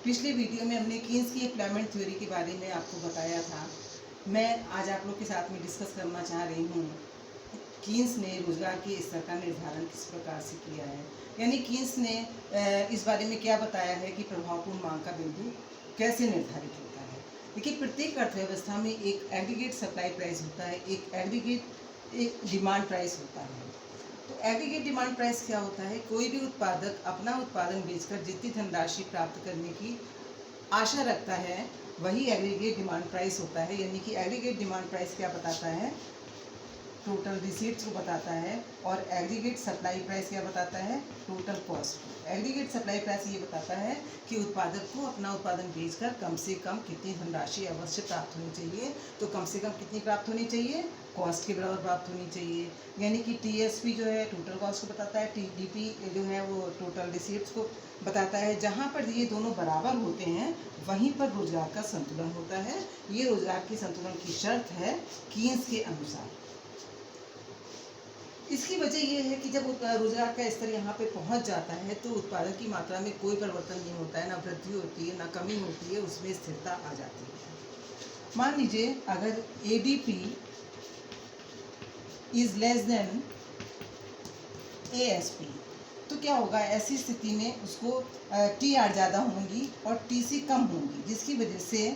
पिछले वीडियो में हमने कीन्स की एम्प्लॉयमेंट थ्योरी के बारे में आपको बताया था। मैं आज आप लोग के साथ में डिस्कस करना चाह रही हूँ कीन्स ने रोज़गार के स्तर का निर्धारण किस प्रकार से किया है। यानी कीन्स ने इस बारे में क्या बताया है कि प्रभावपूर्ण मांग का बिंदु कैसे निर्धारित होता है। देखिए, प्रत्येक अर्थव्यवस्था में एक एग्रीगेट सप्लाई प्राइस होता है, एक डिमांड प्राइस होता है। तो एग्रीगेट डिमांड प्राइस क्या होता है? कोई भी उत्पादक अपना उत्पादन बेचकर जितनी धनराशि प्राप्त करने की आशा रखता है वही एग्रीगेट डिमांड प्राइस होता है। यानी कि एग्रीगेट डिमांड प्राइस क्या बताता है? टोटल रिसीट्स को बताता है। और एग्रीगेट सप्लाई प्राइस क्या बताता है? Total cost. Aggregate supply price ये बताता है कि उत्पादक को अपना उत्पादन बेचकर कम से कम कितनी धनराशि अवश्य प्राप्त होनी चाहिए। तो कम से कम कितनी प्राप्त होनी चाहिए? कॉस्ट के बराबर प्राप्त होनी चाहिए। यानी कि टीएसपी जो है टोटल कॉस्ट को बताता है, टीडीपी जो है वो टोटल रिसीट्स को बताता है। जहाँ पर ये दोनों बराबर होते हैं वहीं पर रोजगार का संतुलन होता है। ये रोजगार के संतुलन की शर्त है कीन्स के अनुसार। इसकी वजह यह है कि जब रोजगार का स्तर यहाँ पे पहुँच जाता है तो उत्पादन की मात्रा में कोई परिवर्तन नहीं होता है, ना वृद्धि होती है ना कमी होती है, उसमें स्थिरता आ जाती है। मान लीजिए अगर ADP is less than ASP तो क्या होगा? ऐसी स्थिति में उसको टीआर ज़्यादा होंगी और टीसी कम होंगी, जिसकी वजह से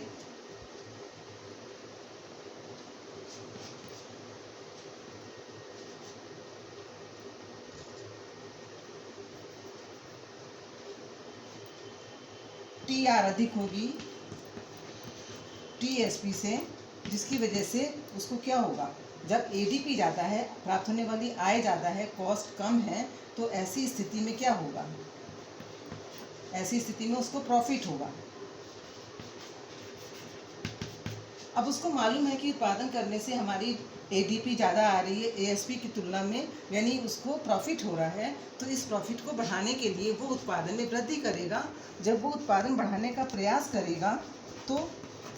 टीआर अधिक होगी टीएसपी से, जिसकी वजह से उसको क्या होगा? जब एडीपी ज़्यादा है, प्राप्त होने वाली आय ज़्यादा है, कॉस्ट कम है, तो ऐसी स्थिति में क्या होगा? ऐसी स्थिति में उसको प्रॉफिट होगा। अब उसको मालूम है कि उत्पादन करने से हमारी एडीपी ज़्यादा आ रही है एएसपी की तुलना में, यानी उसको प्रॉफिट हो रहा है। तो इस प्रॉफिट को बढ़ाने के लिए वो उत्पादन में वृद्धि करेगा। जब वो उत्पादन बढ़ाने का प्रयास करेगा तो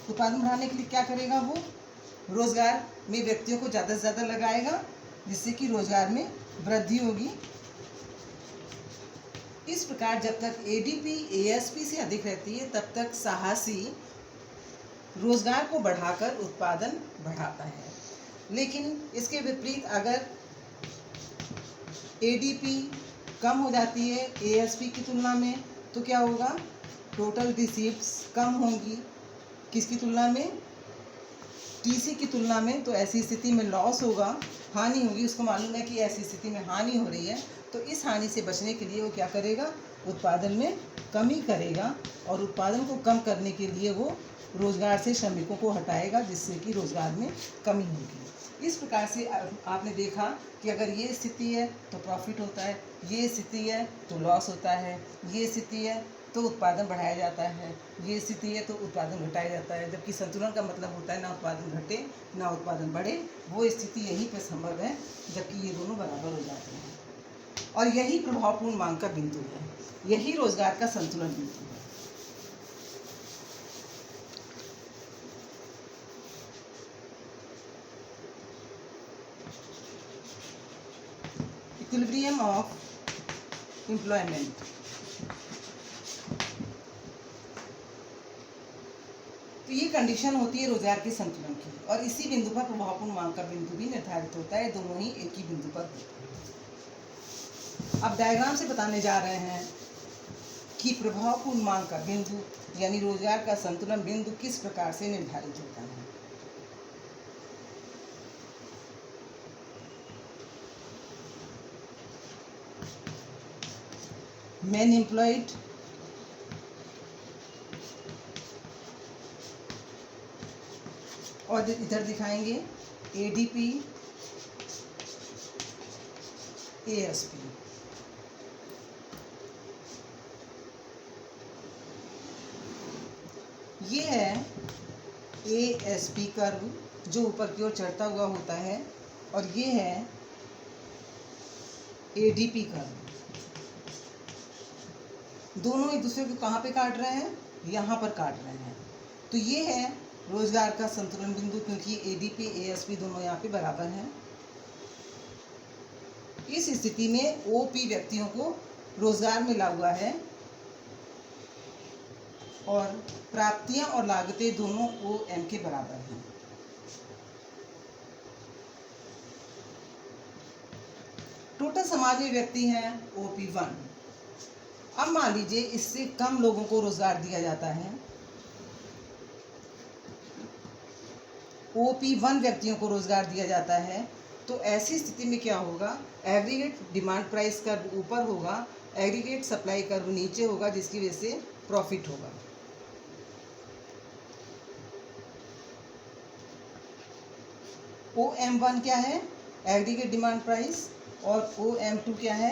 उत्पादन बढ़ाने के लिए क्या करेगा? वो रोज़गार में व्यक्तियों को ज़्यादा से ज़्यादा लगाएगा, जिससे कि रोज़गार में वृद्धि होगी। इस प्रकार जब तक एडीपी एएसपी से अधिक रहती है तब तक साहसी रोजगार को बढ़ाकर उत्पादन बढ़ाता है। लेकिन इसके विपरीत अगर एडीपी कम हो जाती है एएसपी की तुलना में तो क्या होगा? टोटल रिसीप्ट्स कम होंगी। किसकी तुलना में? टीसी की तुलना में। तो ऐसी स्थिति में लॉस होगा, हानि होगी। उसको मालूम है कि ऐसी स्थिति में हानि हो रही है, तो इस हानि से बचने के लिए वो क्या करेगा? उत्पादन में कमी करेगा। और उत्पादन को कम करने के लिए वो रोजगार से श्रमिकों को हटाएगा, जिससे कि रोजगार में कमी होगी। इस प्रकार से आपने देखा कि अगर ये स्थिति है तो प्रॉफिट होता है, ये स्थिति है तो लॉस होता है, ये स्थिति है तो उत्पादन बढ़ाया जाता है, ये स्थिति है तो उत्पादन घटाया जाता है। जबकि संतुलन का मतलब होता है ना उत्पादन घटे ना उत्पादन बढ़े। वो स्थिति यहीं पर संभव है जबकि ये दोनों बराबर हो जाते हैं। और यही प्रभावपूर्ण मांग का बिंदु है, यही रोजगार का संतुलन बिंदु है। Equilibrium of employment. तो ये कंडीशन होती है रोजगार के संतुलन की, और इसी बिंदु पर प्रभावपूर्ण मांग का बिंदु भी निर्धारित होता है। दोनों ही एक ही बिंदु पर होते हैं। अब डायग्राम से बताने जा रहे हैं कि प्रभावपूर्ण मांग का बिंदु यानी रोजगार का संतुलन बिंदु किस प्रकार से निर्धारित होता है। मैन एम्प्लॉयड और इधर दिखाएंगे एडीपी एएसपी। ये है एएसपी कर्व जो ऊपर की ओर चढ़ता हुआ होता है, और ये है एडीपी कर्व। दोनों एक दूसरे को कहाँ पे काट रहे हैं? यहाँ पर काट रहे हैं। तो ये है रोजगार का संतुलन बिंदु, क्योंकि एडीपी एएसपी दोनों यहाँ पे बराबर हैं। इस स्थिति में ओपी व्यक्तियों को रोजगार मिला हुआ है और प्राप्तियां और लागतें दोनों OM के बराबर हैं। टोटल समाज में व्यक्ति हैं OP1। अब मान लीजिए इससे कम लोगों को रोजगार दिया जाता है, OP1 व्यक्तियों को रोजगार दिया जाता है, तो ऐसी स्थिति में क्या होगा, एग्रीगेट डिमांड प्राइस कर्व ऊपर होगा, एग्रीगेट सप्लाई कर्व नीचे होगा, जिसकी वजह से प्रॉफिट होगा। OM1 क्या है, एग्रीगेट डिमांड प्राइस, और OM2 क्या है,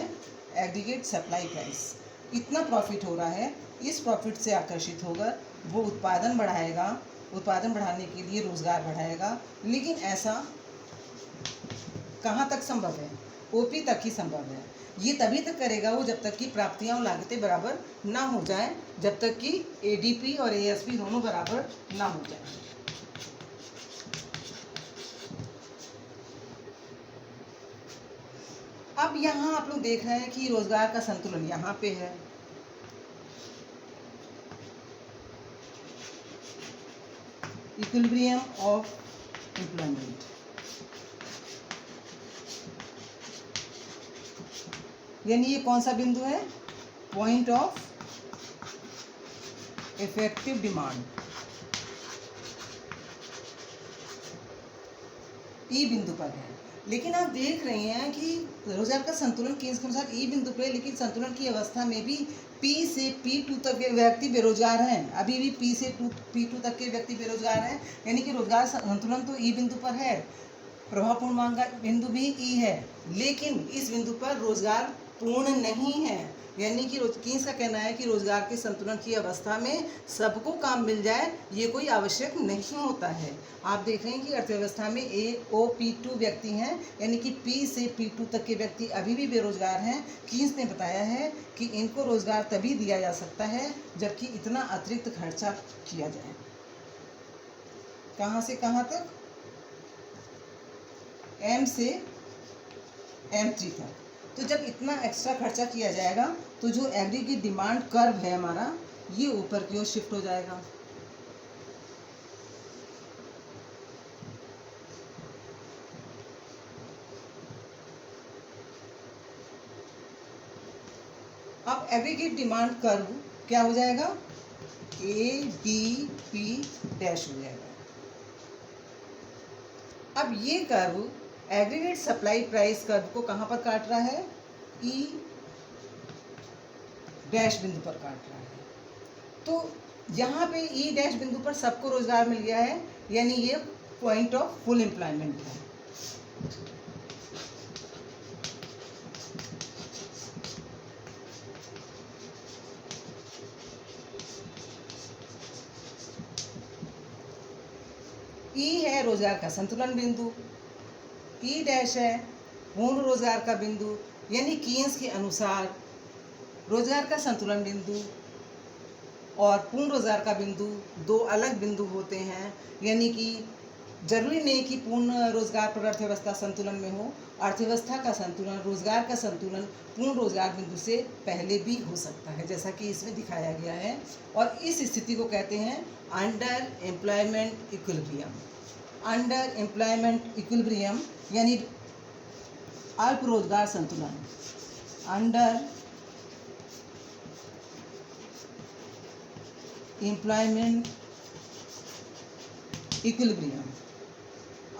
एग्रीगेट सप्लाई प्राइस। इतना प्रॉफिट हो रहा है, इस प्रॉफिट से आकर्षित होकर वो उत्पादन बढ़ाएगा, उत्पादन बढ़ाने के लिए रोजगार बढ़ाएगा। लेकिन ऐसा कहाँ तक संभव है, OP तक ही संभव है। ये तभी तक करेगा वो जब तक कि प्राप्तियां और लागतें बराबर ना हो जाएं, जब तक कि ADP और ASP दोनों बराबर ना हो जाएं। अब यहाँ आप लोग देख रहे हैं कि रोजगार का संतुलन यहाँ पे है, इक्विलिब्रियम ऑफ एम्प्लॉयमेंट। यानी ये कौन सा बिंदु है, पॉइंट ऑफ इफेक्टिव डिमांड, ई बिंदु पर है। लेकिन आप देख रहे हैं कि रोजगार का संतुलन केंद्र के अनुसार ई बिंदु पर है, लेकिन संतुलन की अवस्था में भी P से P2 तक के व्यक्ति बेरोजगार हैं। अभी भी P से P2 तक के व्यक्ति बेरोजगार हैं, यानी कि रोजगार संतुलन तो ई बिंदु पर है, प्रभावपूर्ण मांग का बिंदु भी ई है, लेकिन इस बिंदु पर रोजगार पूर्ण नहीं है। यानी कि कीन्स का कहना है कि रोजगार के संतुलन की अवस्था में सबको काम मिल जाए ये कोई आवश्यक नहीं होता है। आप देख रहे हैं कि अर्थव्यवस्था में OP2 व्यक्ति हैं, यानी कि P से P2 तक के व्यक्ति अभी भी बेरोजगार हैं। कीन्स ने बताया है कि इनको रोजगार तभी दिया जा सकता है जबकि इतना अतिरिक्त खर्चा किया जाए। कहाँ से कहाँ तक, M से M3 तक। तो जब इतना एक्स्ट्रा खर्चा किया जाएगा तो जो एग्रीगेट डिमांड कर्व है हमारा, ये ऊपर की ओर शिफ्ट हो जाएगा। अब एग्रीगेट डिमांड कर्व क्या हो जाएगा, ADP डैश हो जाएगा। अब ये curve aggregate supply price curve को कहाँ पर काट रहा है, E डैश बिंदु पर काट रहा है। तो यहाँ पे E डैश बिंदु पर सबको रोजगार मिल गया है, यानी ये पॉइंट ऑफ फुल एम्प्लॉयमेंट है। E है रोजगार का संतुलन बिंदु, E डैश है पूर्ण रोजगार का बिंदु। यानी कीन्स के अनुसार रोजगार का संतुलन बिंदु और पूर्ण रोजगार का बिंदु दो अलग बिंदु होते हैं। यानी कि जरूरी नहीं कि पूर्ण रोजगार पर अर्थव्यवस्था संतुलन में हो, अर्थव्यवस्था का संतुलन, रोजगार का संतुलन पूर्ण रोजगार बिंदु से पहले भी हो सकता है, जैसा कि इसमें दिखाया गया है। और इस स्थिति को कहते हैं under employment equilibrium. Under employment equilibrium यानी अल्प रोजगार संतुलन, अंडर एम्प्लॉयमेंट इक्विलिब्रियम,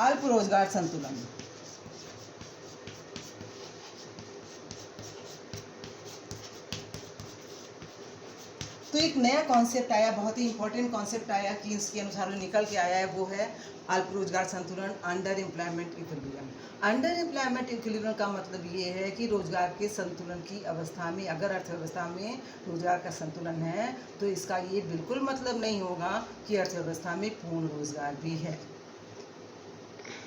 अल्प रोजगार संतुलन। तो एक नया कॉन्सेप्ट आया, बहुत ही इंपॉर्टेंट कॉन्सेप्ट आया कि इसके अनुसार जो निकल के आया है वो है अल्प रोजगार संतुलन, under employment equilibrium. Under employment equilibrium का मतलब ये है कि रोजगार के संतुलन की अवस्था में अगर अर्थव्यवस्था में रोजगार का संतुलन है तो इसका ये बिल्कुल मतलब नहीं होगा कि अर्थव्यवस्था में पूर्ण रोजगार भी है।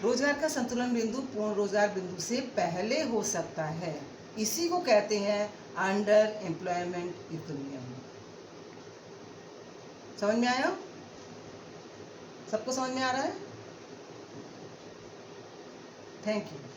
रोजगार का संतुलन बिंदु पूर्ण रोजगार बिंदु से पहले हो सकता है, इसी को कहते हैं अंडर एम्प्लॉयमेंट इक्विलिब्रियम। समझ में आया? सबको समझ में आ रहा है? Thank you.